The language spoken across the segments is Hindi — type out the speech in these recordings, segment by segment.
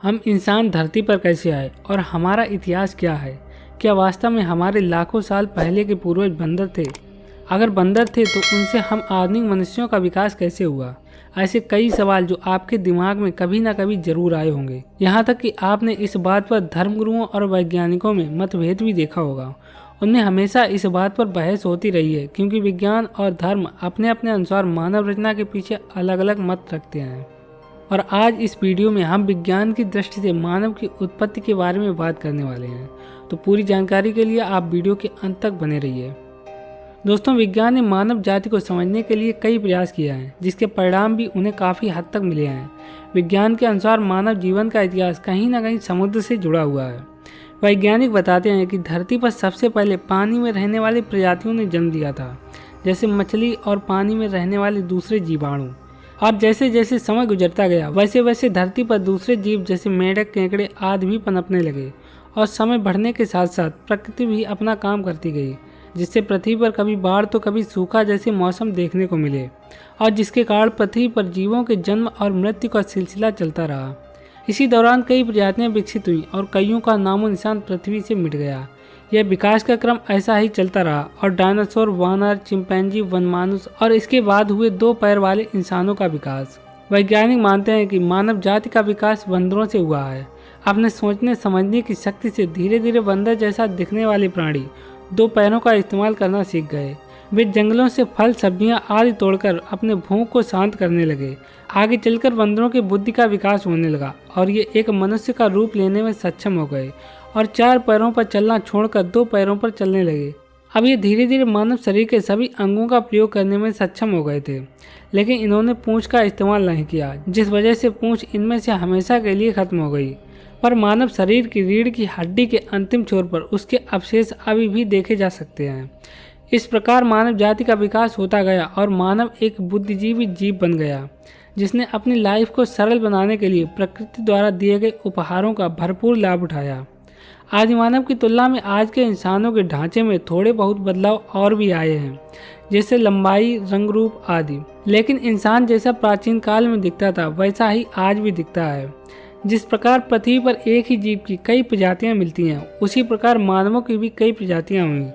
हम इंसान धरती पर कैसे आए और हमारा इतिहास क्या है? क्या वास्तव में हमारे लाखों साल पहले के पूर्वज बंदर थे? अगर बंदर थे तो उनसे हम आधुनिक मनुष्यों का विकास कैसे हुआ? ऐसे कई सवाल जो आपके दिमाग में कभी ना कभी जरूर आए होंगे। यहाँ तक कि आपने इस बात पर धर्मगुरुओं और वैज्ञानिकों में मतभेद भी देखा होगा। उनमें हमेशा इस बात पर बहस होती रही है, क्योंकि विज्ञान और धर्म अपने अपने अनुसार मानव रचना के पीछे अलग अलग मत रखते हैं। और आज इस वीडियो में हम विज्ञान की दृष्टि से मानव की उत्पत्ति के बारे में बात करने वाले हैं। तो पूरी जानकारी के लिए आप वीडियो के अंत तक बने रहिए। दोस्तों, विज्ञान ने मानव जाति को समझने के लिए कई प्रयास किए हैं, जिसके परिणाम भी उन्हें काफ़ी हद तक मिले हैं। विज्ञान के अनुसार मानव जीवन का इतिहास कहीं ना कहीं समुद्र से जुड़ा हुआ है। वैज्ञानिक बताते हैं कि धरती पर सबसे पहले पानी में रहने वाली प्रजातियों ने जन्म लिया था, जैसे मछली और पानी में रहने वाले दूसरे जीवाणु। और जैसे जैसे समय गुजरता गया वैसे वैसे धरती पर दूसरे जीव जैसे मेंढक, केकड़े आदि भी पनपने लगे। और समय बढ़ने के साथ साथ प्रकृति भी अपना काम करती गई, जिससे पृथ्वी पर कभी बाढ़ तो कभी सूखा जैसे मौसम देखने को मिले, और जिसके कारण पृथ्वी पर जीवों के जन्म और मृत्यु का सिलसिला चलता रहा। इसी दौरान कई प्रजातियां विकसित हुई और कईयों का नामो निशान पृथ्वी से मिट गया। यह विकास का क्रम ऐसा ही चलता रहा और डायनासोर, वानर, चिंपैंजी, वनमानुष और इसके बाद हुए 2 पैर वाले इंसानों का विकास। वैज्ञानिक मानते हैं कि मानव जाति का विकास बंदरों से हुआ है। अपने सोचने समझने की शक्ति से धीरे धीरे बंदर जैसा दिखने वाले प्राणी 2 पैरों का इस्तेमाल करना सीख गए। वे जंगलों से फल, सब्जियां आदि तोड़कर अपने भूख को शांत करने लगे। आगे चलकर बंदरों की बुद्धि का विकास होने लगा और ये एक मनुष्य का रूप लेने में सक्षम हो गए और 4 पैरों पर चलना छोड़कर 2 पैरों पर चलने लगे। अब ये धीरे धीरे मानव शरीर के सभी अंगों का प्रयोग करने में सक्षम हो गए थे, लेकिन इन्होंने पूंछ का इस्तेमाल नहीं किया, जिस वजह से पूंछ इनमें से हमेशा के लिए खत्म हो गई। पर मानव शरीर की रीढ़ की हड्डी के अंतिम छोर पर उसके अवशेष अभी भी देखे जा सकते हैं। इस प्रकार मानव जाति का विकास होता गया और मानव एक बुद्धिजीवी जीव बन गया, जिसने अपनी लाइफ को सरल बनाने के लिए प्रकृति द्वारा दिए गए उपहारों का भरपूर लाभ उठाया। आदि मानव की तुलना में आज के इंसानों के ढांचे में थोड़े बहुत बदलाव और भी आए हैं, जैसे लंबाई, रंग रूप आदि। लेकिन इंसान जैसा प्राचीन काल में दिखता था वैसा ही आज भी दिखता है। जिस प्रकार पृथ्वी पर एक ही जीव की कई प्रजातियां मिलती हैं, उसी प्रकार मानवों की भी कई प्रजातियां हुई,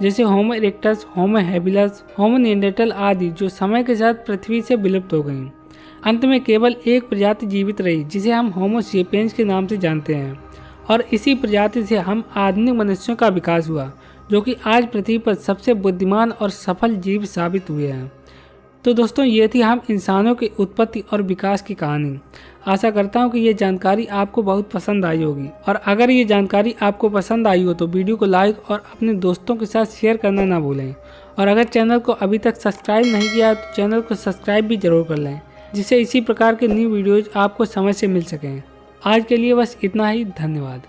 जैसे होमो इरेक्टस, होमो हैबिलस, होमो निएंडरथल आदि, जो समय के साथ पृथ्वी से विलुप्त हो गईं। अंत में केवल एक प्रजाति जीवित रही, जिसे हम होमो सेपियंस के नाम से जानते हैं, और इसी प्रजाति से हम आधुनिक मनुष्यों का विकास हुआ, जो कि आज पृथ्वी पर सबसे बुद्धिमान और सफल जीव साबित हुए हैं। तो दोस्तों, ये थी हम इंसानों की उत्पत्ति और विकास की कहानी। आशा करता हूँ कि ये जानकारी आपको बहुत पसंद आई होगी, और अगर ये जानकारी आपको पसंद आई हो तो वीडियो को लाइक और अपने दोस्तों के साथ शेयर करना ना भूलें। और अगर चैनल को अभी तक सब्सक्राइब नहीं किया तो चैनल को सब्सक्राइब भी जरूर कर लें, जिससे इसी प्रकार के न्यू वीडियोज आपको समय से मिल सकें। आज के लिए बस इतना ही। धन्यवाद।